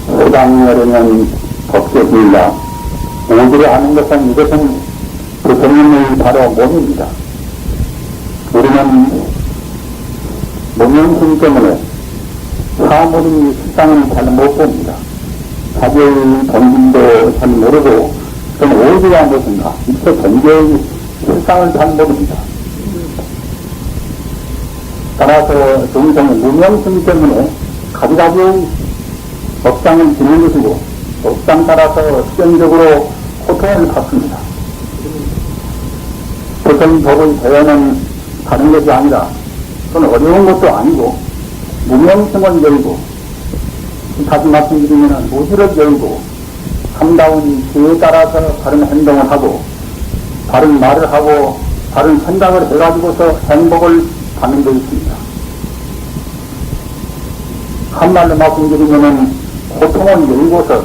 해당하려면 법제입니다. 오지를 하는 것은 이것은 부처님의 바로 몸입니다. 우리는 몸영심 때문에 사물이 실상은 잘 못 봅니다. 자기의 본질도 잘 모르고 그럼 오지가 무엇인가 이렇게 전제의 실상을 잘 모릅니다. 따라서 정성은 무명심 때문에 가지가지의 업장을 짓는 것이고 업장 따라서 수경적으로 고통을 받습니다. 보통 법의 대화는 다른 것이 아니라 그건 어려운 것도 아니고 무명심을 열고 다시 말씀드리면 무지를 열고 참다운 지혜에 따라서 바른 행동을 하고 바른 말을 하고 바른 생각을 해가지고서 행복을 받는 것이 있습니다. 한말로 말씀드리면 고통을 열고서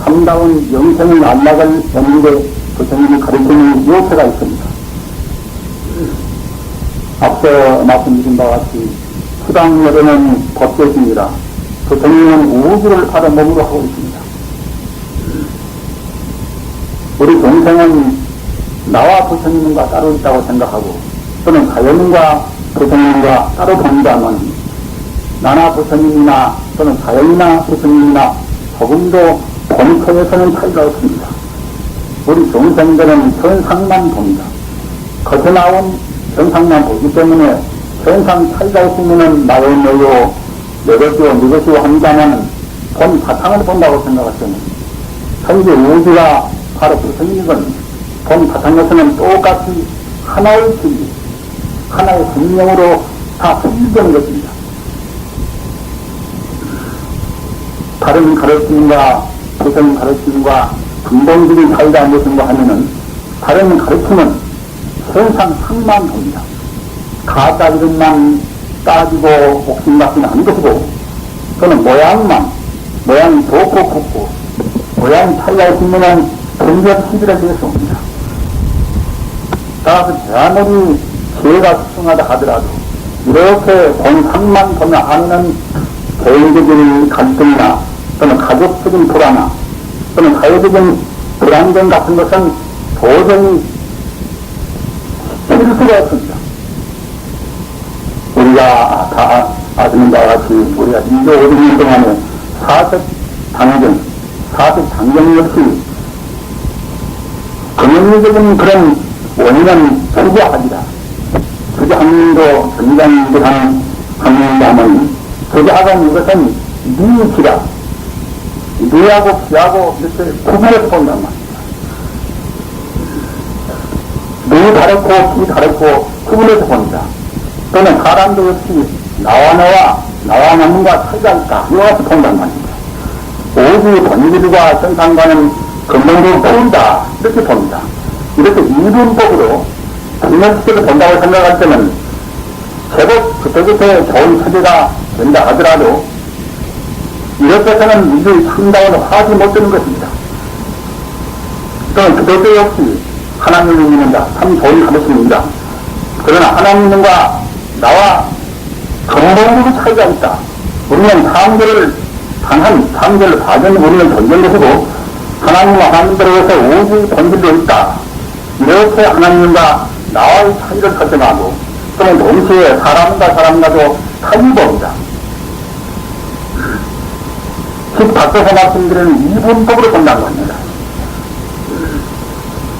참다운 영생의 안락을 얻는데 부처님이 가르치는 요체가 있습니다. 앞서 말씀드린 바와 같이 수당열에는 법제입니다. 부처님은 우주를 바로 몸으로 하고 있습니다. 우리 동생은 나와 부처님과 따로 있다고 생각하고 또는 자연과 부처님과 따로 본다면 나나 부처님이나 또는 자연이나 부처님이나 조금도 본처에서는 차이가 없습니다. 우리 동생들은 현상만 봅니다. 겉에 나온 현상만 보기 때문에 현상 차이가 없으면 나의 내요 내것이요 네것이요 한다면 본 바탕을 본다고 생각하시면 현재 우주가 바로 부처님이건 본 바탕에서는 똑같이 하나의 진리 하나의 생명으로 다 풀리는 것입니다. 다른 가르침과 부처님 가르침과 근본적인 차이가 무엇인가 하면은 다른 가르침은 현상 상만 봅니다. 가짜 이름만 따지고 옥신각신 하는 것이고 그는 모양이 좁고 굵고 모양이 차이가 있으면 분별 시비를 되었습니다. 따라서 아무리 지혜가 수승하다 하더라도 이렇게 본상만 보면 하는 개인적인 갈등이나 또는 가족적인 불안이나 또는 사회적인 불안정 같은 것은 도저히 실수가 없습니다. 우리가 다 아시는 바와 같이 우리가 2조 5년 동안에 사색 장경 역시 근원적인 그런 원인은 투자합니다. 투자학문도 굉장히 그한 학문이라면 투자하는 이것은 니치라 니하고 피하고 이렇게 구분해서 본단 말입니다. 니 다르고 피 다르고 구분해서 봅니다. 또는 사람도 역시 나와 나문과 차이가 있다. 이와서 본단 말입니다. 오직 본질과 현상과는 근본적으로 풀다. 이렇게 봅니다. 이렇게 이분법으로 분명시켜서 본다고 생각할 때는 제법 그때그때 좋은 처지가 된다 하더라도 이렇게 해서는 이들이 참다고 하지 못되는 것입니다. 또는 그때 역시 하나님을 믿는다. 참 좋은 가르침입니다. 그러나 하나님과 나와 근본적인 차이가 있다. 우리는 상대를 봐주는 우리는 존재인 것이고 하나님과 하나님들에게서 오직 본질도 있다. 이렇게 하나님과 나와의 차이를 설정하고 또는 동시에 사람과도 차이봅니다. 즉 밖에서 말씀드리는 이분법으로 본다는 겁니다.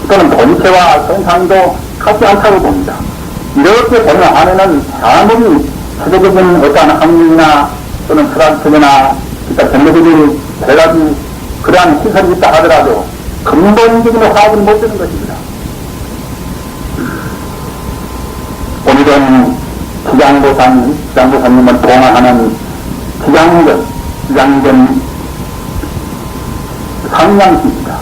또는 본체와 현상도 같지 않다고 봅니다. 이렇게 보면 안에는 아무리 세계적인 어떠한 학문이나 또는 철학적이나 기타 전문적인 여러가지 그러한 시설이 있다 하더라도 근본적인 화합을 못 되는 것입니다. 오늘은 지장보사님을 동화하는 지장전 상냥시입니다.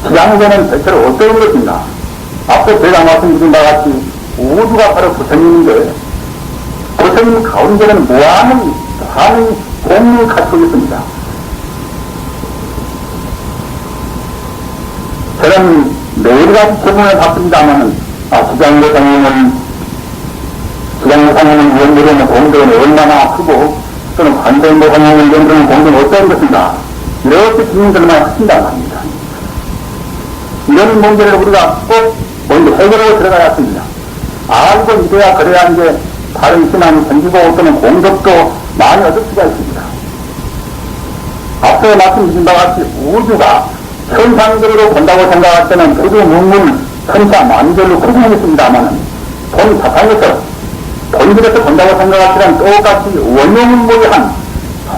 지장전은 대체로 어떤 것인가? 앞서 제가 말씀드린 바와 같이 우주가 바로 부처님인데 부처님 가운데는 무한의 공명이 갖추고 있습니다. 저는 매일같이 질문을 받습니다만 지장보사님은 원들은 공덕은 얼마나 크고 또는 관세음보 환경을 연구하는 공부는 어떤 것인가? 이렇게 질문들만 하신단 말입니다. 이런 문제를 우리가 꼭 먼저 해결하고 들어가야 합니다. 알고 이래야 그래야 이제 다른 신앙이 생기고 또는 공덕도 많이 얻을 수가 있습니다. 앞서 말씀드린 바와 같이 우주가 현상적으로 본다고 생각할 때는 우주 문물 천차 만별로 구분이 있습니다만 본 바탕에서 본질에서 본다고 생각할 때는 똑같이 원흉무이한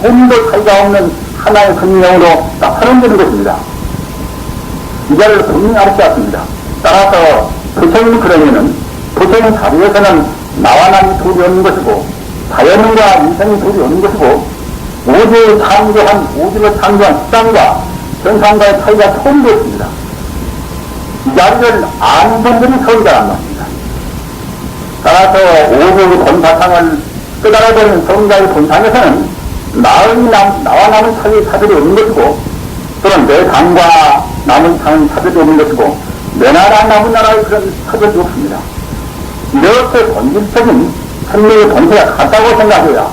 조금도 차이가 없는 하나의 성령으로 나타낸다는 것입니다. 이 자리를 분명히 알았습니다. 따라서 부처님 그러면은 부처님 자리에서는 나와 남이 둘이 없는 것이고 자연과 인생이 둘이 없는 것이고 우주를 창조한 시장과 현상과의 차이가 처음 되었습니다. 이 자리를 아는 분들이 성자란 말입니다. 따라서 우주의 본바탕을 깨달아버린 성자의 본상에서는 나와 남은 차별이 없는 것이고 또는 내 당과 남은 당은 차별이 없는 것이고 내 나라 남은 나라의 그런 차별이 없습니다. 이렇게 본질적인 생명의 본체가 같다고 생각해야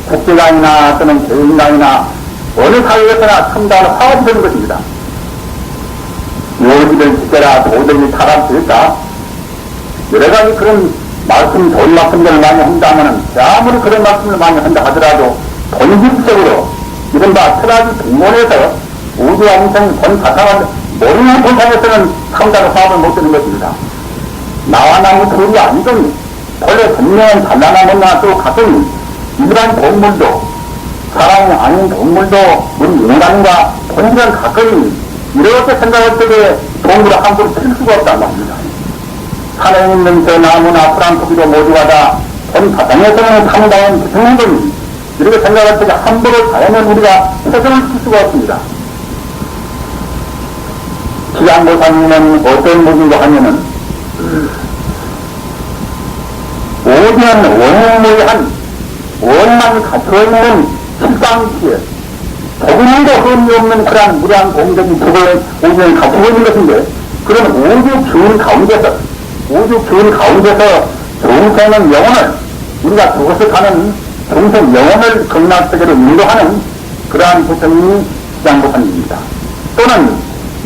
국제관이나 또는 개인관이나 어느 사회에서나 참다는 화합이 되는 것입니다. 요지를 지켜라 도덕이 타락될까 여러 가지 그런 말씀, 좋은 말씀들을 많이 한다면 아무리 그런 말씀을 많이 한다 하더라도 본질적으로 이른바 철학이 동원해서 우주와 인생의 본 바탕을 모르는 본상에서는 참다는 화합을 못 되는 것입니다. 나와 남의 둘이 아니더니 본래 분명한 잘나나 못나 또 같은 일반 동물도 사람이 아닌 동물도 우리 인간과 본질은 가까이 이렇게 생각할 때에 동물을 함부로 칠 수가 없단 말입니다. 산에 있는 저 나무나 풀한토기도 모두가 다 본 바탕에서는 상당한 기승행동이 이렇게 생각할 때에 함부로 자연은 우리가 해석을 칠 수가 없습니다. 지장보사님은 어떤 분인가 하면은 오전 원무한 원만이 갖춰있는 실상시에 조금도 흠이 없는 그러한 무례한 공적인 법을 오전이 갖추고 있는 것인데 그런 우주 기운 가운데서 중생의 영혼을 우리가 그것을 가는 중생 영혼을 극락세계로 인도하는 그러한 부처님이 지장보사님입니다. 또는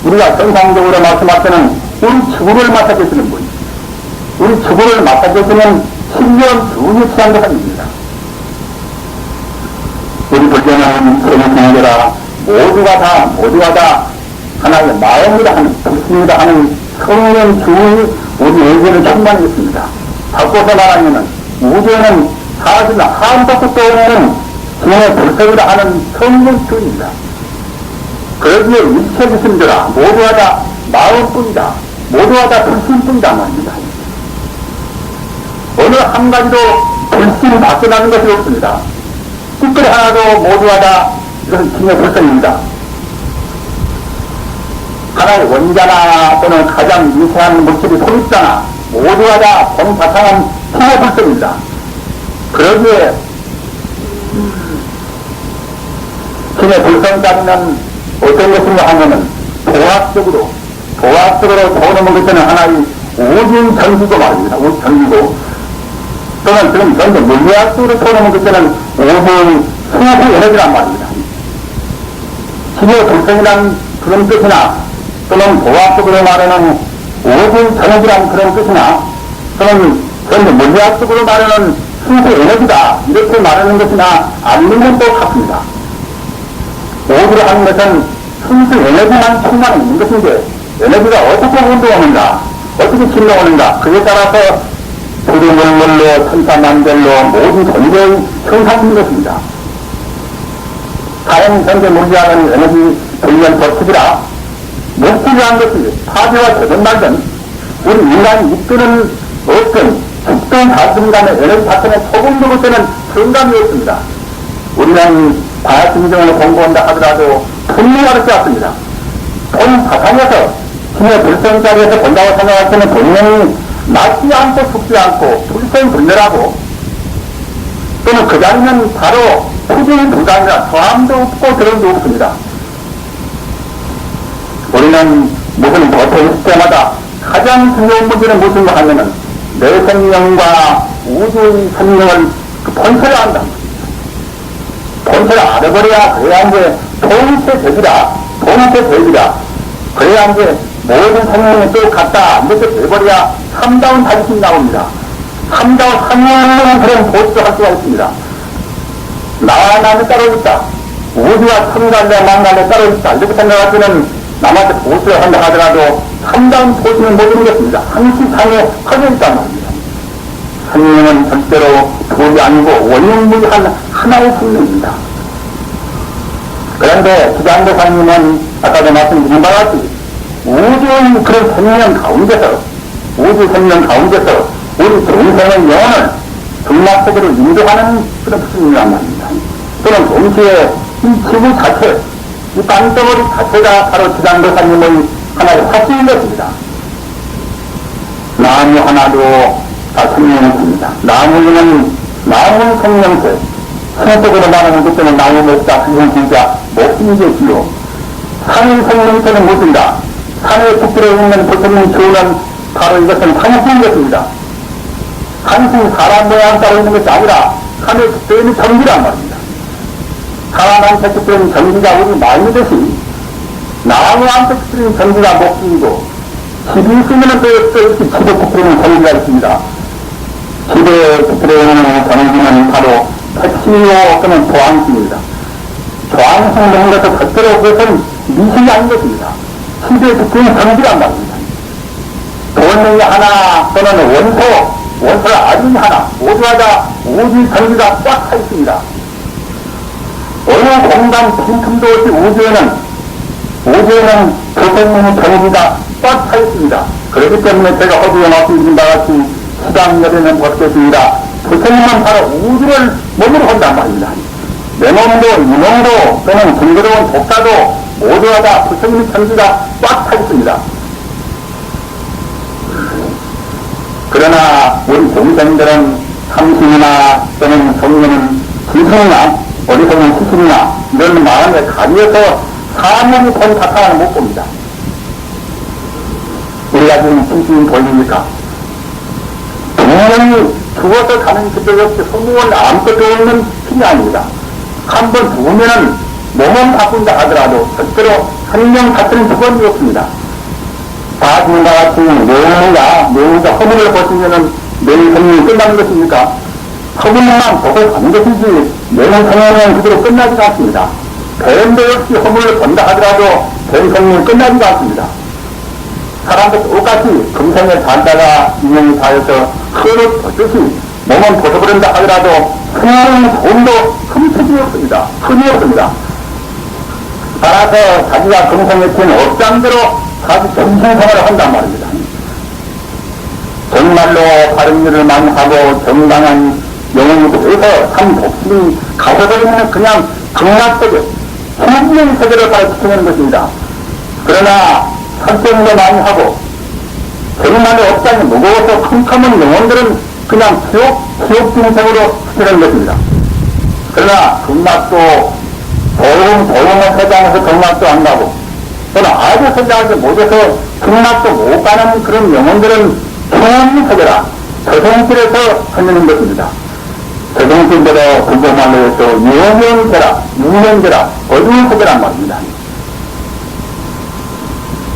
우리가 정상적으로 말씀할 때는 우리 지구를 맡아주시는 분, 우리 지구를 맡아주시는 신령 주의 지장보사님입니다. 우리 불교는 세계생계라 모두가 다 하나의 마음이라 하는 불신이라 하는 성령 주의 우리 의견을 충만히 있습니다. 바꿔서 말하면 우주에는 사실 한복도 떠오르는 신의 불성이라 하는 성령 주의입니다. 그러기에 일체 기심들아 모두가 다 마음뿐이다. 모두가 다 불신뿐이다 말입니다. 어느 한 가지도 불신이 밖에나는 것이 없습니다. 띠끌이 하나도 모두가 다 이것은 신의 불성입니다. 하나의 원자나 또는 가장 미세한 물질이 소립자나 모두가 다 본 바탕은 신의 불성입니다. 그러기에 신의 불성까지는 어떤 것인가 하면은 도학적으로 도우는 것은 하나의 우주 전기고 말입니다. 우주 전기고 또는 지금 현재 물리학적으로 도우는 것은 우주 수호 에너지란 말입니다. 신의 불성이란 그런 뜻이나 또는 도학적으로 말하는 우주 전기란 그런 뜻이나 또는 현재 물리학적으로 말하는 수호 에너지다 이렇게 말하는 것이나 아니면 또 같습니다. 오주를 하는 것은 순수 에너지만 충만히 있는 것인데 에너지가 어떻게 운동하는가 어떻게 진동하는가 그에 따라서 두루물물로 천차만별로 모든 전개의 형상인 것입니다. 다른 현재 물리학은 에너지 불면 법칙이라 목표한 것이 파괴와 재전달된 우리 인간이 이끄는 어떤 특정 가슴 간의 에너지 자체는 조금도 그때는 정감이 없습니다. 우리는 과학심정을 공부한다 하더라도 분명히 알지 않습니다. 본 바탕에서 신의 불성자리에서 본다고 생각할 때는 분명히 낮지 않고 죽지 않고 불성불멸하고 또는 그 자리는 바로 후진이 불가이라 저함도 없고 드럼도 없습니다. 우리는 무슨 보통 있을 때마다 가장 중요한 문제는 무슨가 하면은 내 생명과 우주의 생명을 본체를 안다. 본체를 알아버려야 그래야 이제 통일체적이라 그래야 이제 모든 생명이 똑같다 이렇게 돼버려야 참다운 자존심이 나옵니다. 참다운 상냥한 그런 보수를 할 수가 있습니다. 나와 나는 따로 있다. 우주와 천간에 만남에 따로 있다. 이렇게 생각할 때는 남한테 보수를 한다 하더라도 참다운 보수는 못 이루겠습니다. 항시 상에 커져 있단 말입니다. 생명은 절대로 둘이 아니고 원흉무한 하나의 생명입니다. 그런데 기장도사님은 아까도 말씀드린 바와 같이 우주의 그런 생명 가운데서 우리 동생의 영혼을 등락세계로 인도하는 그런 스님이란 말입니다. 또는 동시에 이 지구 자체, 이 땅덩어리 자체가 바로 기장도사님의 하나의 화두인 것입니다. 나무 하나도 다 생명을 줍니다. 나무는 나무 생명체, 생속으로 말하는 것 때문에 나무 먹자, 그건 진짜 목숨이겠지요. 산의 생명체는 무엇인가? 산의 북들에 있는 부처님 주는 바로 이것은 산수인 것입니다. 산수 사람 모양 따로 있는 것이 아니라 산의 북들에 있는 전기란 말입니다. 사람한테 북들에 있는 전기가 우리 마음이듯이 나무한테 북들에 있는 전기가 목숨이고 집이 있으면 또 이렇게 집에 북들에 있는 전기가 있습니다. 집에 북들에 있는 전기는 바로 택시요 또는 조항식입니다. 조항식 먹는 것은 절대로 그것은 미식이 아닌 것입니다. 집에 북들에 있는 전기란 말입니다. 돈이 하나 또는 원소를 아닌 하나 모두하다 우주 전기가 꽉 차 있습니다. 어느 공간 빈틈도 없이 우주에는 교통의 전기가 꽉 차 있습니다. 그렇기 때문에 제가 허브에 말씀드린 바와 같이 시당열에는 벗겠습니다. 부처님은 바로 우주를 몸으로 한단 말입니다. 내 몸도 이 몸도 또는 징그러운 독사도 모두하다 부처님의 전기가 꽉 차 있습니다. 그러나 우리 동생들은 삼신이나 또는 성령은 지성이나 어리석은 시신이나 이런 마음에 가려서 사물이 본 사탕을 못 봅니다. 우리가 지금 시신 보입니까? 분명히 죽어서 가는 그들 없이 소문을 아무것도 없는 신이 아닙니다. 한 번 죽으면은 몸은 바꾼다 하더라도 절대로 생명 자체는 죽음이 없습니다. 다 죽은 것 같이 내용이가 허물을 벗으면은 내일 생명이 끝나는 것입니까? 허물만 벗어 가는 것이지 내일 생명은 그대로 끝나지가 않습니다. 뱀도 역시 허물을 본다 하더라도 뱀 생명이 끝나지가 않습니다. 사람도 똑같이 금생에 살다가 인연이 닿아서 흙을 벗듯이 몸은 벗어버린다 하더라도 생명은 조금도 흠집이 없습니다. 흠이 없습니다. 따라서 자기가 금생에 친 업장대로 다시 정신생활을 한단 말입니다. 정말로 바른 일을 많이 하고 정당한 영혼이 돼서 참 복심이 가져버리면 그냥 극락세계, 후지의 세계를 바로 지키는 것입니다. 그러나 설정도 많이 하고 정말로 업장이 무거워서 컴컴한 영혼들은 그냥 지옥 중생으로 지키는 것입니다. 그러나 극락도 조용한 세상에서 극락도 안 가고 또는 아주 세상에서 못해서 극락도 못 가는 그런 영혼들은 좋은 세계라 저성길에서 살리는 것입니다. 저성길대로 불교말로 해서 유명계라 어두운 세계란 말입니다.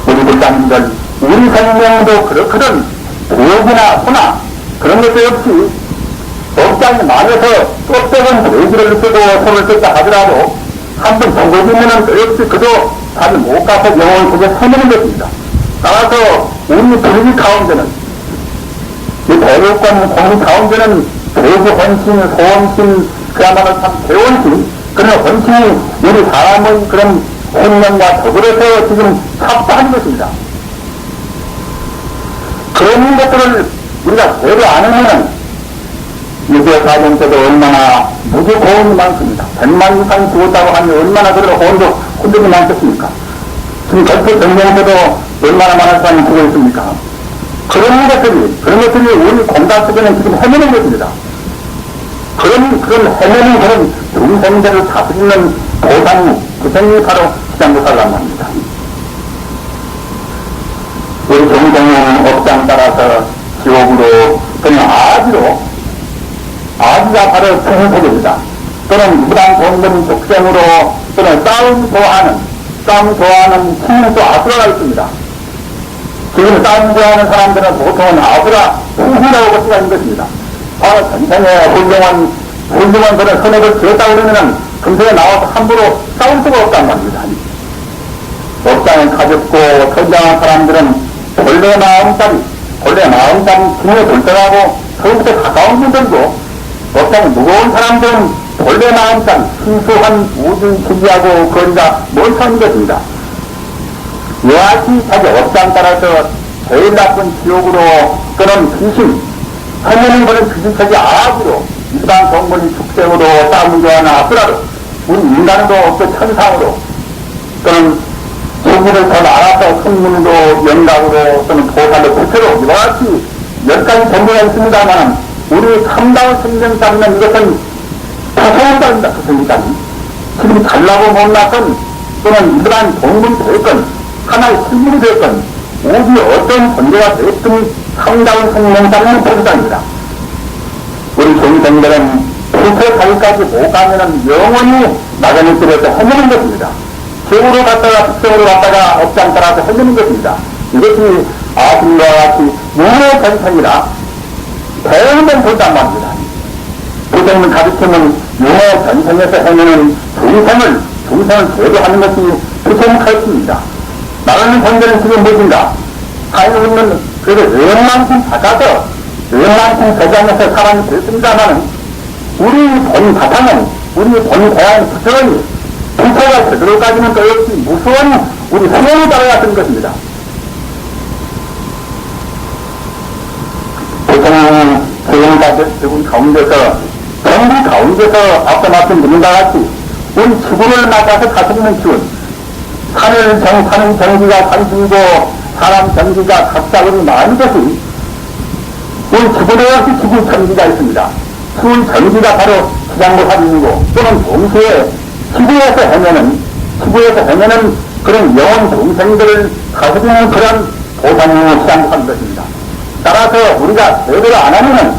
우리 불장님들 우리 생명도 그런 고역이나 소나 그런 것도 없이 업장이 많아서 똑똑한 돼지를 쓰고 손을 썼다 하더라도 한번 정거지면은 역시 그도 다들 못 가서 영혼을 속에 서는 것입니다. 따라서 우리 불기 가운데는 이 대륙권 공기 가운데는 돼지 헌신, 소헌신, 그야말로 참 대원신 그런 헌신이 우리 사람의 그런 혼명과 더불어서 지금 삽다한 것입니다. 그런 것들을 우리가 제대로 안 하면 유교 사정 때도 얼마나 무지 고온이 많습니다. 100만 이상 죽었다고 하면 얼마나 그런 혼돈이 많겠습니까? 지금 절대 정령 때도 얼마나 많은 사람이 죽어 있습니까? 그런 것들이 우리 공간 속에는 지금 헤매는 것입니다. 그런 헤매는 그런 중생들을 다스리는 보상이, 부처님이 바로 시장보살란 말입니다. 우리 정성은 업장 따라서 지옥으로, 그냥 아지가 바로 천세계입니다. 또는 무당 동물인 족생으로 또는 싸움 좋아하는 신명도 아수라가 있습니다. 지금 싸움 좋아하는 사람들은 보통은 아수라 후후라고 볼 수가 있는 것입니다. 바로 전생에 훌륭한 그런 선업을 지었다고 그러면은 금생에 나와서 함부로 싸울 수가 없단 말입니다. 업장이 가볍고 선장한 사람들은 본래 마음자리 힘에 불편하고 서로부터 가까운 분들도 업장이 무거운 사람들은 본래 마음자리 순수한 우주 지지하고 거리가 먼 편인 것입니다. 여하시 자기 업장 따라서 제일 나쁜 지옥으로 또는 귀신, 하늘을 보는 귀신처지 아기로 일반 동물이 축생으로 싸움을 좋아하는 아수라로 우리 인간으로 또 천상으로 또는 조기를 더 나아서 성문으로 영각으로 또는 보살로 부처로 이와 같이 몇 가지 정보가 있습니다만 우리 참다운 생명 잡는 이것은 타성이다. 지금 잘나고 못났건 또는 일반 동물이 되었건 하나의 실물이 되었건 오직 어떤 존재가 되었든 참다운 생명 잡는 포지단입니다. 우리 종생들은 부처 자리까지 못 가면은 영원히 나가는 길에서 헤매는 것입니다. 지옥으로 갔다가 북쪽으로 갔다가 업장 따라서 헤매는 것입니다. 이것이 아들과 같이 유의 전생이라 배우면 좋단 말입니다. 부처님을 가르치면 유의 전생에서 헤매는 중생을 제도하는 것이 부처님 가르칩니다. 나가는 전제는 지금 무엇인가? 하나님은 그래도 영만큼 받아서 영만큼 대장에서 사람이 됐습니다마는 우리 본 바탕은 우리 본 대한 부처는 부처가 제대로까지는 또 역시 무서운 우리 수행에 따라야 하는 것입니다. 부처는 수행자들 가운데서 정부 가운데서 앞서 말씀드린다 같이 우리 지구를 맞아서 가지는 기운 사는 정기가 관심이고 사람 정기가 각자 우리 많은 것이 우리 지구에 역시 지구 정기가 있습니다. 수 정기가 바로 지장보살이고 또는 동시에 지구에서 헤매는 그런 영혼 동생들을 가지는 그런 보상으로 시작하는 것입니다. 따라서 우리가 제대로 안 하면은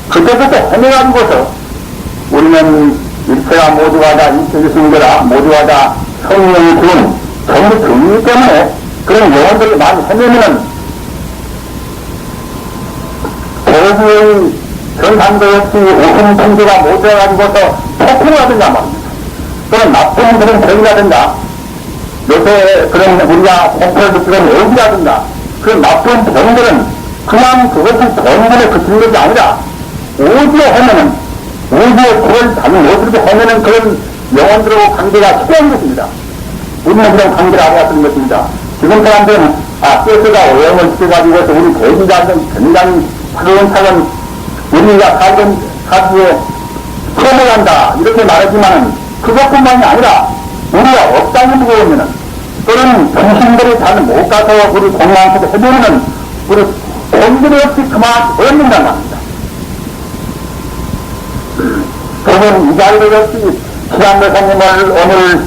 그때부터 헤매가지고서 우리는 일체가 모두가 다 일체의 순거라 모두가 다 성령의 기운 전부 중이기 때문에 그런 영혼들이 많이 헤매면은 대부의 전상도 역시 오승 통제가 못 되어가지고서 폭풍하든가 말입니다. 또는 나쁜 그런 병이라든가 요새 그런 우리가 공포를 느끼는 애기라든가 그런 나쁜 병들은 그냥 그것이 병들에 그치는 것이 아니라 오지에 헤매는 오지에 그걸 다른 모습으로 헤매는 그런 영혼들하고 관계가 필요한 것입니다. 우리는 그런 관계를 알아야 하는 것입니다. 지금 사람들은 쇠스가 오염을 시켜가지고 우리 대기가 굉장히 차근차근 우리가 살던 사주에 풀어나간다 이렇게 말하지만은 그것뿐만이 아니라 우리가 업장이 무거우면은 또는 중심들이 잘 못 가서 우리 공양속에 해보면은 우리 본질이 없이 그만 얻는단 말입니다. 그러면 이 자리를 역시 시간대사님을 오늘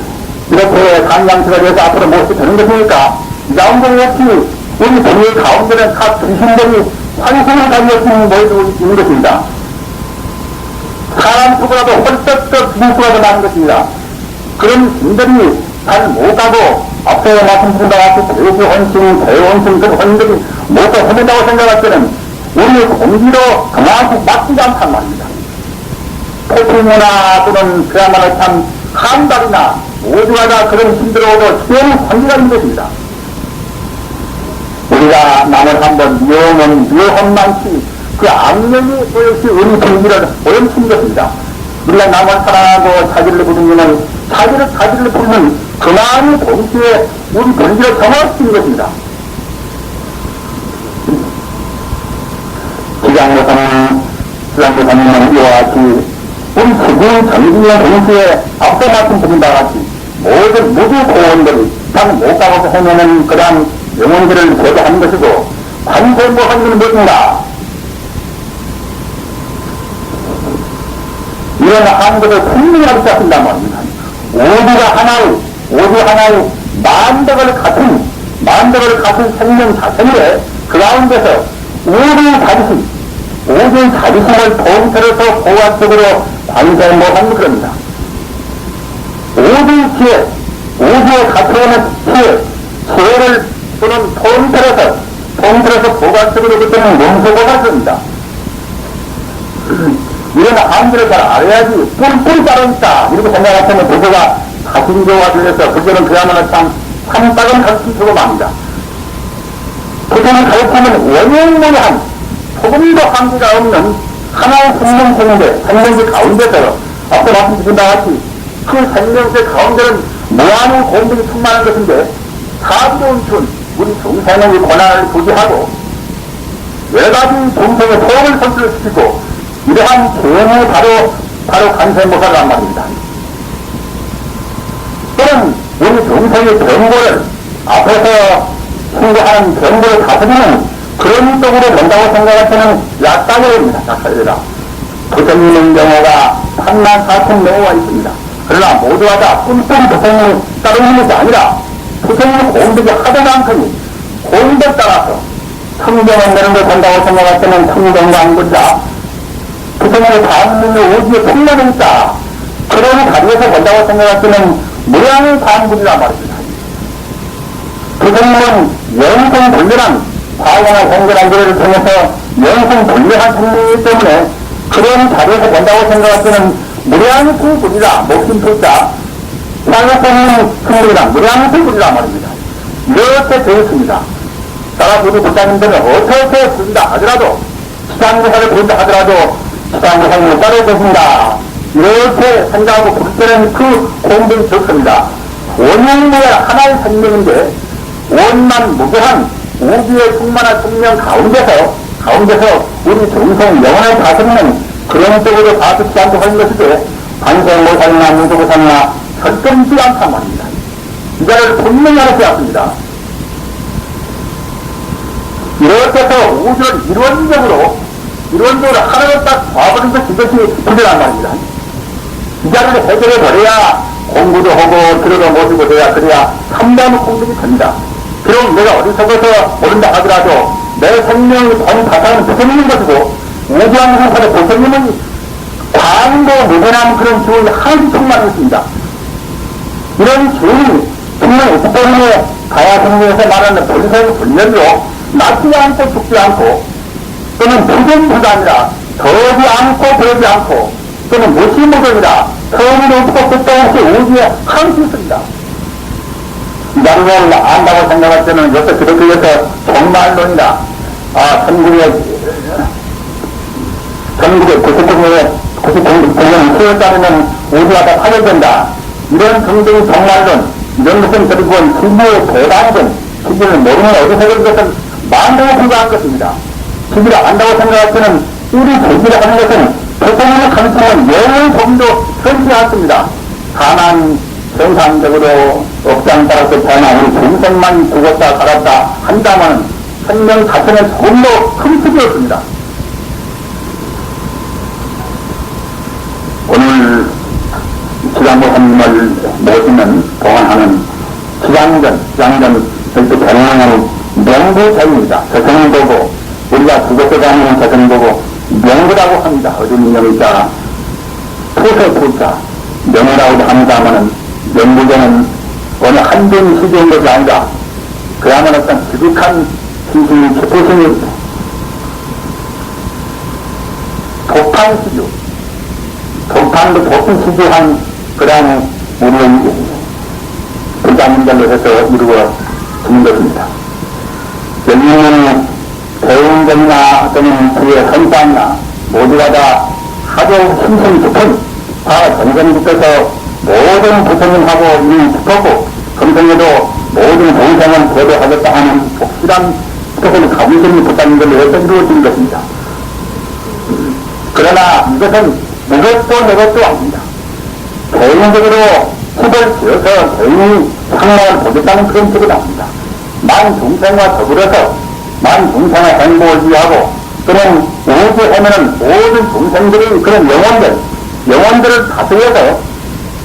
이렇게 강양식을 해서 앞으로 모시게 되는 것이니까 이 가운데 역시 우리 본의 가운데는 각 중심들이 환승을 가지고 모여두고 있는 것입니다. 사람 속으로도 헐떡떡 중수라도 나는 것입니다. 그런 분들이 잘 못 가고 앞서 말씀드린 바와 같이 대원신 그런 혼들이 못가 헤맨다고 생각할 때는 우리 공기로 그만큼 막지도 않단 말입니다. 폭풍이나 또는 그야말로 참 한달이나 오주하다 그런 힘들어도 시원한 관계가 있는 것입니다. 우리가 남을 한번 묘한 많지 그 악명이 또 역시 우리 공기를 오염시킨 것입니다. 우리가 남을 사랑하고 자기를 부르면 자기를 부르면 그만이 동시에 우리 본질을 정화시키는 것입니다. 지장보사님은 이와 같이 우리 지구 정기의 동시에 앞서 말씀드린 바와 같이 모두 고원들이 단 못 가고서 헤매는 그러한 영혼들을 제거하는 것이고 관세모하는 것은 무엇인가? 이런 한국을 분명히 가르쳤습니다 말입니다. 오주 하나의 만덕을 같은 생명 자체에 그 가운데서 오주의 자비심을 통틀어서 고관적으로 관세음보살도 그럽니다. 오주의 지혜, 오주에 갇혀있는 지혜를 또는 통틀어서 보관적으로 그때는 몸소보살입니다. 이런 암들을 잘 알아야지 뿔뿔이 따라있다 이렇게 생각하시면 불교가 사신교가 들려서 불교는 그야말로 참 산딱은 가르침표고 맙니다. 불교는 가르치면 원형무한 조금도 한계가 없는 하나의 생명체 가운데서 앞서 말씀드린 바와 같이 그 생명체 가운데는 무한한 공덕이 충만한 것인데 사비로운 춘 우리 중생의 고난을 부지하고 여러가지 중생의 소원을 선출시키고 이러한 계명이 바로 관세음보살이란 말입니다. 또는 우리 중생의 병고를 앞에서 신고하는 병고를 다스리는 그런 쪽으로 본다고 생각하시는 약사교입니다. 약사교라. 부처님의 경우가 34,000 명호가 있습니다. 그러나 모두가 다 뿜뿜 부처님을 따르는 것이 아니라 부처님의 공덕이 하도 많으니 공덕 따라서 청정을 내는 걸 본다고 생각하시는 청정광군자 부처님의 다음능의 오지에 풍만이 있다. 그런 자리에서 본다고 생각하시는 무량의 다음군이란 말입니다. 부처님은 영성불멸한 과거나 생전한 거를 통해서 영성불멸한 생명이기 때문에 그런 자리에서 본다고 생각하시는 무량의 불군이라 목숨 불자 상해성의 승리란 무량의 불군이란 말입니다. 이렇게 되어 있습니다. 따라서 우리 불자님들은 어떻게 부른다 하더라도 시장구사를 부른다 하더라도 시장구사님을 따를 것입니다. 이렇게 생각하고 부를 때는 그 공덕이 좋습니다. 원형무의 하나의 생명인데 원만 무교한 우주의 충만한 생명 가운데서 우리 중생 영혼을 다스리는 그런 쪽으로 다스리지 않고 하는 것이지 관세음보살이나 문수보살이나 절대지 않단 말입니다. 이자를 분명히 하지 않습니다. 이렇게 해서 우주를 이론적으로 하나를 딱 봐버린 것이 이것이 분명한 말입니다. 이 자리를 해결해 버려야 공부도 하고 들어도 모시고 그래야 참다는 공덕이 됩니다. 그럼 내가 어리석어서 모른다 하더라도 내 생명이 본 바탕은 부처님인 것이고 우주왕성사의 부처님은 광고 무변한 그런 기운이 하나씩 충만하고 있습니다. 이런 기운이 정말 우주법인의 가야성에서 말하는 본성의 분열로 낫지 않고 죽지 않고 또는 부정부가 아니라 더지 않고 그러지 않고 또는 무시무적이라 처음이 없고 끝도 없이 우주에 항시 있습니다. 이 자리를 안다고 생각할 때는 요새 그렇게 해서 종말론이나 전국의 99년 10월달에는 우주가 다 파괴된다. 이런 등등의 종말론, 이런 것은 그리고 지구의 대단전, 지구를 모르는 어디서 그런 것은 만대에 불과한 것입니다. 지구를 안다고 생각할 때는 우리 제기를 하는 것은 부처님의 가르침은 영을 좀더 설치 않습니다. 다만 정상적으로 업장 따라서 태어난 우리 중생만 죽었다 살았다 한다면 생명 자체는 조금도 흠집이 없습니다. 오늘 지장보살님을 모시는 동안하는 지장전 이렇게 경영하는 명부자입니다. 저승을 보고 우리가 죽어서 다니는 저승을 보고 명부라고 합니다. 어떤 명의자 토세토자 명이라고도 합니다마는 명부자는 어느 한분 시대인 것이 아니라 그야말로 어떤 지극한 신심이 깊으신 독한 시주 독한도 높은 시주한 그런 우리의 불자문들로 해서 이루어지는 것입니다. 여기는 배운점이나 또는 그의 선장이나 모두가 다 아주 힘성이 깊은 다 정성부터서 모든 부처님하고 이미 깊었고 금성에도 모든 동생은 대도하겠다 하는 확실한 그것은 가부심이 부처님들로 해서 이루어진 것입니다. 그러나 이것은 이것도 내것도 아닙니다. 개인적으로 집을 지어서 개인이 상황을 보겠다는 그런 뜻은 아닙니다. 만 중생과 더불어서 만 중생의 행복을 위하고 또는 우주 해면은 모든 중생들이 그런 영혼들을 다스려서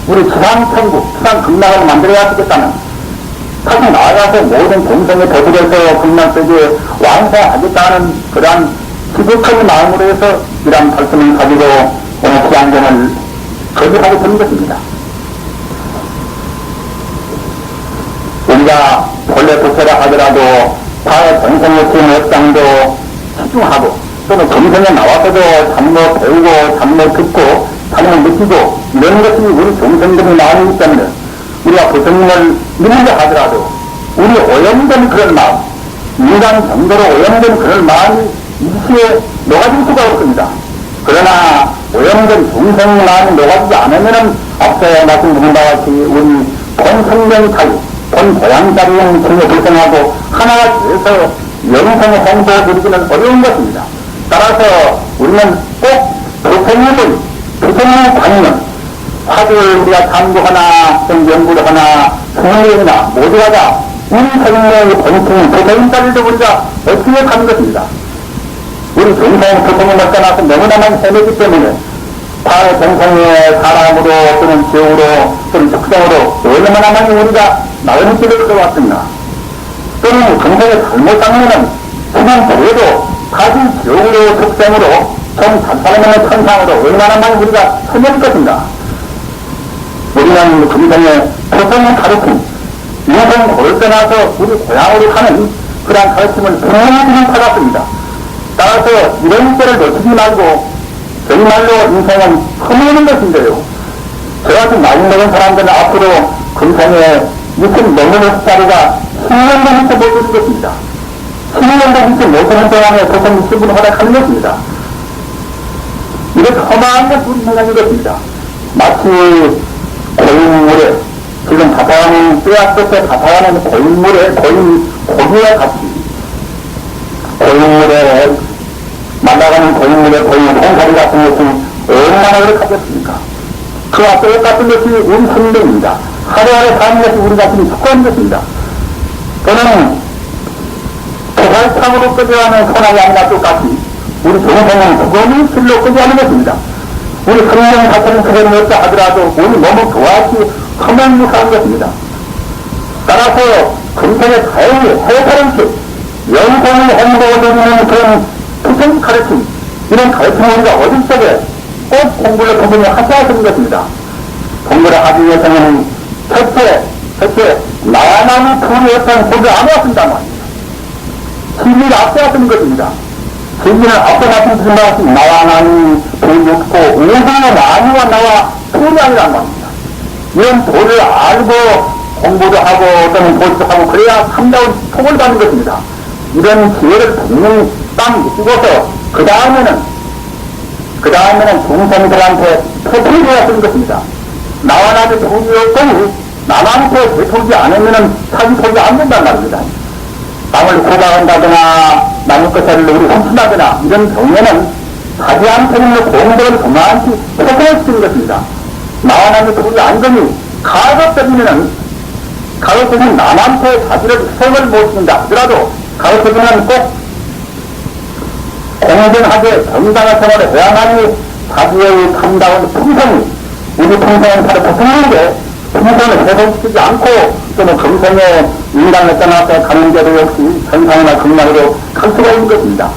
우리 지상천국, 지상극락을 만들어야 하겠다는 다시 나아가서 모든 중생의 더불어서 극락세계에 완성하겠다는 그러한 지극한 마음으로 해서 이러한 말씀을 가지고 오늘 기안전을 거듭하게 되는 것입니다. 우리가 본래 부처라 하더라도 과거 전생의 그 업장도 집중하고 또는 전생에 나와서도 잠못 배우고 잠못 듣고 잠못 느끼고 이런 것이 우리 종생들의 마음이기 때문에 우리가 부처님을 믿는다 하더라도 우리 오염된 그런 마음, 인간 정도로 오염된 그런 마음이 일시에 녹아질 수가 없습니다. 그러나 오염된 중생 마음이 녹아지지 않으면 앞서 말씀드린 바와 같이 우리 본 생명 자유, 본 고향 자리의 중에 불생하고 하나가 돼서 영생의 행복을 누리기는 어려운 것입니다. 따라서 우리는 꼭 부처님의 관념, 화두를 우리가 탐구하나, 연구를 하나, 성령이나 모두가 다 우리 생명의 본性, 부처님 자리도 우리가 어떻게 하는 것입니다. 우리 정성은 부처님을 떠나서 너무나만 헤매기 때문에 과거 정성의 사람으로 또는 지옥으로 또는 적성으로 얼마나 많이 우리가 나은 길을 걸어왔습니다. 또는 정성에 잘못 잡으면 그냥 그래도 다시 지옥으로 적성으로 좀 잘살아내는 천상으로 얼마나 많이 우리가 헤맬 것입니다. 우리는 정성의 부처님 가르침, 인생 골을 떠나서 우리 고향으로 가는 그러한 가르침을 분명히 받았습니다. 따라서 이런 때를 놓치지 말고 저희 말로 인생은 허무는 것인데요. 저같이 나이 먹은 사람들은 앞으로 금생에 60 넘는 숫자리가 10년도 미쳐 못 되는 것입니다. 10년도 미쳐 못하는 동안에 보통 60분을 허락하는 것입니다. 이렇게 허망한 것이 우리 생각인 것입니다. 마치 고인물에 지금 다타하는 뼈와 끝에 다타하는 고인물에 고기와 같이 고인물에 말라가는 고인물에 홍사리 같은 것이 얼마나 그렇겠습니까? 그와 똑같은 것이 우리 생명입니다. 하루하루 사는 것이 우리가 지금 속한 것입니다. 또는 토살탕으로 끄져가는 소나기 아니나 똑같이 우리 정성은 무거운 실로 끄져가는 것입니다. 우리 성령 자체는 그런 없다 하더라도 우리 몸은 그와같이 허망무사한 것입니다. 따라서 금생의 다행히 해탈한식 영생의 행복을 누리는 그런 부처님 가르침, 이런 가르침을 우리가 어릴 적에 꼭 공부를 부분에 하셔야 되는 것입니다. 공부를 하기 위해서는 첫째, 나만이 둘이 어떤 소리를 안 왔습니다 말입니다. 진리를 앞서야 되는 것입니다. 진리는 앞서 말씀드린 것 같이 나와 나니 둘이 없고 우주의 나니와 나와 둘이 아니란 말입니다. 이런 도를 알고 공부도 하고 또는 보시도 하고 그래야 참다운 통을 받는 것입니다. 이런 기회를 분명히 딱 느끼고서 그 다음에는 중생들한테 표출해야 되는 것입니다. 나와 나도 도움이 없더니 남한테 베풀지 않으면 사기 포기 안 된단 말입니다. 남을 고발한다거나 남의 것을 우리 훔친다거나 이런 경우에는 자기한테는 공덕을 그만치 표출해주는 것입니다. 나와 나도 도움이 안 되니 가급적이면 남한테 자기를 희생을 못 시킨다 하더라도 가급적이면 꼭 공정하게 정당한 생활을 해야만이 자기의 참다운 품성이 우리 품성은 바로 부처님인데 품성을 훼손시키지 않고 또는 금생에 인간을 떠나서 가는 데도 역시 천상이나 극락으로 갈 수가 있는 것입니다.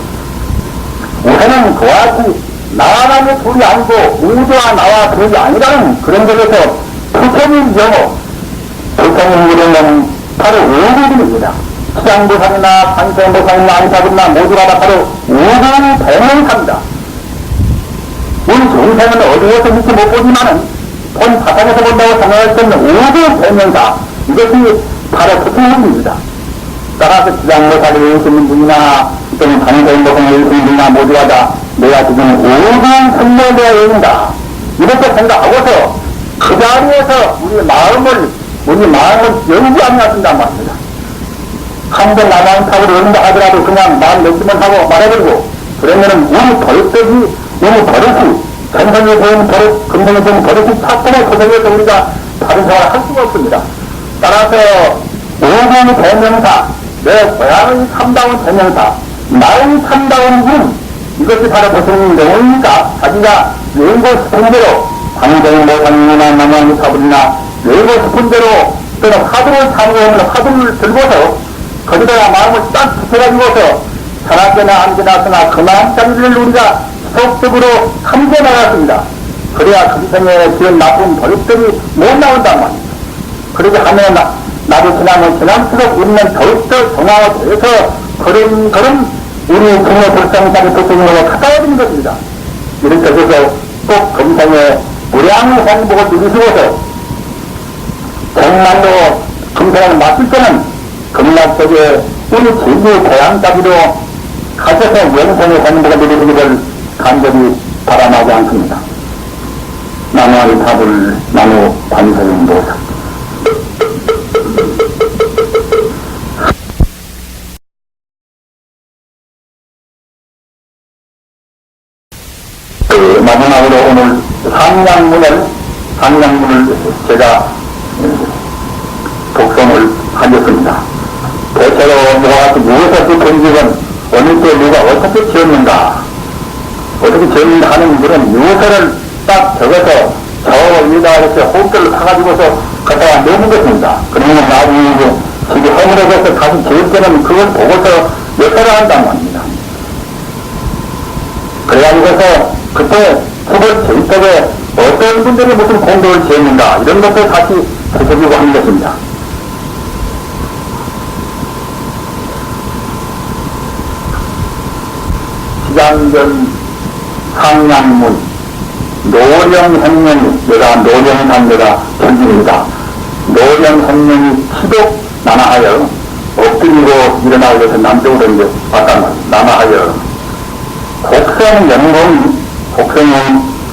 우리는 그와 같이 나와 나의 둘이 아니고 우주와 나와 둘이 아니라는 그런 점에서 부처님 영어, 부처님 이름은 바로 우주입니다. 시장보상이나 관세보상이나 안사분이나 모두가 다 바로 우주의 대명사입니다. 우리 중생은 어디에서 미치 못 보지만은 본 바탕에서 본다고 생각할 수 없는 우주의 대명사, 이것이 바로 부처님입니다. 따라서 시장보살이 외우시는 분이나 또는 관세보상이 외우시는 분이나 모두가 다 내가 지금 우주의 선명되어 있는다 이렇게 생각하고서 그 자리에서 우리 마음을 연구하며 하신단 말입니다. 한번 남한 탑을 얻는다 하더라도 그냥 마음 열심만 하고 말해버리고 그러면은 우리 버릇이 전생에 보이는 버릇, 금생에 보이는 버릇이 자꾸만 고생해서 우리가 다른 생활을 할 수가 없습니다. 따라서 우주의 대명사, 내 고향의 참다운 대명사, 나의 참다운 분, 이것이 바로 무슨 내용입니까? 자기가 외우고 싶은 대로 방정의 모상이나 남한의 사불이나 외우고 싶은 대로 또는 화두를 참고하면 화두를 들고서 거기다가 마음을 딱 붙여가지고서 산악계나 안계나 서나 그만 자리를 우리가 지속적으로 함께 나갔습니다. 그래야 금생에 지은 나쁜 버릇들이 못 나온단 말입니다. 그렇게 하면 나도 지나면 지날수록 우리는 더욱더 정화되어서 그런 우리 부모 불상사의 도생으로 가까워지는 것입니다. 이렇게 해서 꼭 금생에 무량의 행복을 누리시고서 정말로 금생을 마칠 때는 금락 속에 우리 제주 고향까지로 가셔서 영생의 행복을 누리시기를 간절히 바람하지 않습니다. 나무의 답을 나무 관세음 보살. 마지막으로 오늘 상냥문을 제가 독송을 하겠습니다. 대체로 이와 같이 무엇을 건집은 어느 때 누가 어떻게 지었는가 하는 그런 유서를 딱 적어서 저 위에다 이렇게 호흡들을 사가지고서 갖다가 내는 것입니다. 그러면 나중에 집이 허물어져서 다시 지을 때는 그걸 보고서 역사를 한단 말입니다. 그래가지고서 그때 그걸 지을 때 어떤 분들이 무슨 공덕을 지었는가 이런 것을 다시 되새기고 하는 것입니다. 시장전 상냥문 노령행령이 내가 노령한 내가 전집니다. 노령행령이 치독 난하하여 엎드리고 일어나기 위해서 남쪽으로 이제 왔단 말이에요. 난하하여 곡성은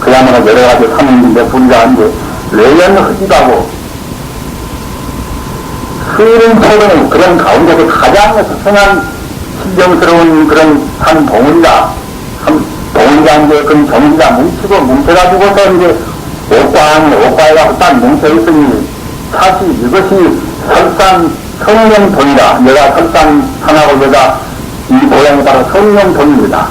그야말로 여러 가지 상인인데 분자 이제 레연 흑이라고 수일은 초는 그런 가운데서 가장 특성한 신경스러운 그런 한 봉우리가 이제 그 정지가 뭉쳐가지고서 이제 옷과에가 딱 뭉쳐있으니 사실 이것이 설산 성령돈이다. 내가 설산산하고 내가 이 고향에 따라 성령돈입니다.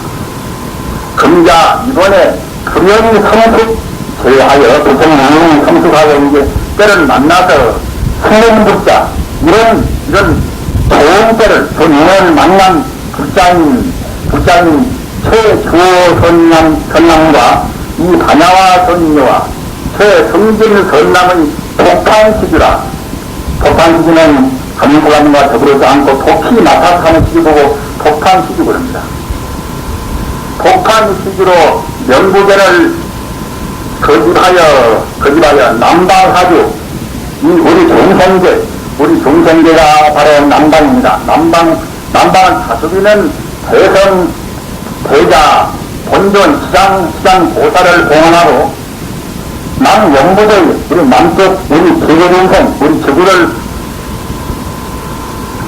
금자 이번에 금연이 성숙 제하여 도성문이 성숙하여 이제 때를 만나서 성령불자 이런 좋은 때를 본인을 만난 불자인 최주선남과 이 반야와 선녀와 최성진 선남의 독판시주라. 독판시주는 감사감과 더불어서 않고 독히 나타나는 시주 보고 독판시주 그럽니다. 독판시주로 명부제를 거집하여 남방하주 이 우리 종생제가 바로 남방입니다. 남방은 다수비는 대선, 대자, 본전, 시장 보살을 공헌하고 남영부의 우리 남쪽 우리 지구인생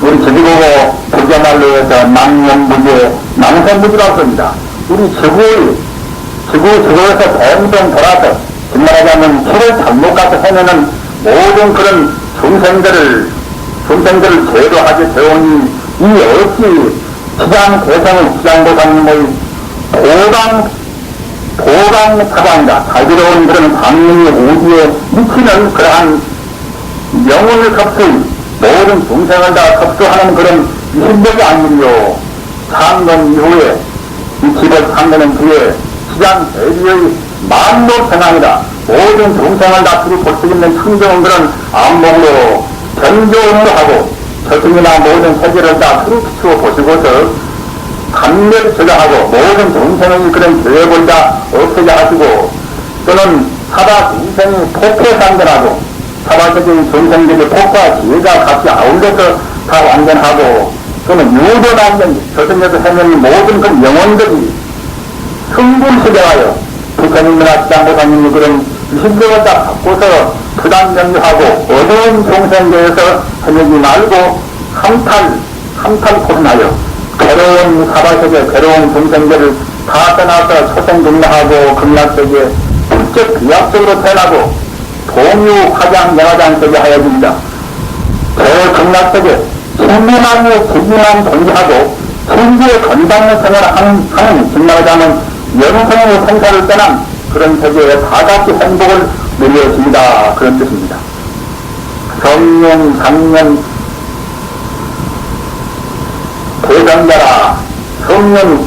우리 지구보고 부자말로 해서 남영부의 남선부지라고 씁니다. 우리 지구에서 뱅뱅 돌아서 말하자면 길을 잘못 가서 헤매는 모든 그런 중생들을 제도하게 되오니 이 어찌 시장보상님의 보강사방이다. 자비로운 그런 방문의 오지에 미치는 그러한 영혼을 섭수, 모든 중생을 다 섭수하는 그런 신력이 아니요. 상건 이후에, 이 집을 상건한 뒤에 시장 대비의 만도 생황이다. 모든 중생을 다 두루 볼 수 있는 청정한 그런 안목으로 견조음도 하고, 저승이나 모든 세계를 다 두루 비추어 보시고서 감멸 저장하고 모든 중생의 그런 계획을 다 없애게 하시고 또는 사바 중생이 폭포상전하고 사바적인 중생들의 폭과 지혜가 같이 아울러서 다 완전하고 또는 유도단전 저승에서 헤매는 모든 그 영혼들이 흥분시대하여 부처님이나 시장보사님의 그런 신경을 다 갖고서 부담명료하고 어두운 중생계에서 헤매지 말고 함탈포진하여 괴로운 사바세계, 괴로운 중생들을 다 떠나서 초생등락하고 극락세계 불적 비약적으로 태어나고 동유 화장 영화장 세계 하여집니다. 저 극락세계 신비만의 지기만 동기하고 천지의 건강을 생활하는 정말하자면 영생의 생사를 떠난 그런 세계에 다같이 행복을 누려집니다. 그런 뜻입니다. 성령, 상년, 대상자라 성령의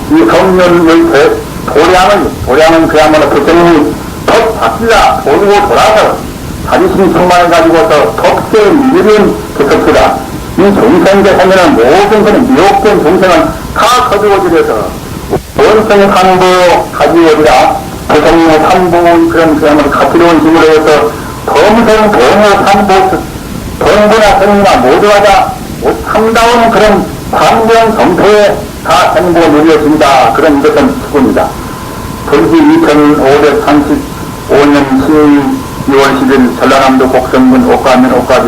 도량은 그야말로 부처님이 덕 바뀌라 돌고 돌아서 자존심 충만해가지고서 덕세의 미련 계속수다. 이 종생제 생에는 모든 그런 미혹된 종생은 다 거두어들여서 원성의 간부 가지오리라 고성의 산부 그런 가치로운 힘으로 해서 범성 동호 산부 동부나 성이나 모두가 다 상다운 그런 광명 성토에 다 행복을 누려진다. 그런 것은 수고입니다. 불기 2535년 12월 10일 전라남도 곡성군 옥가면 옥가비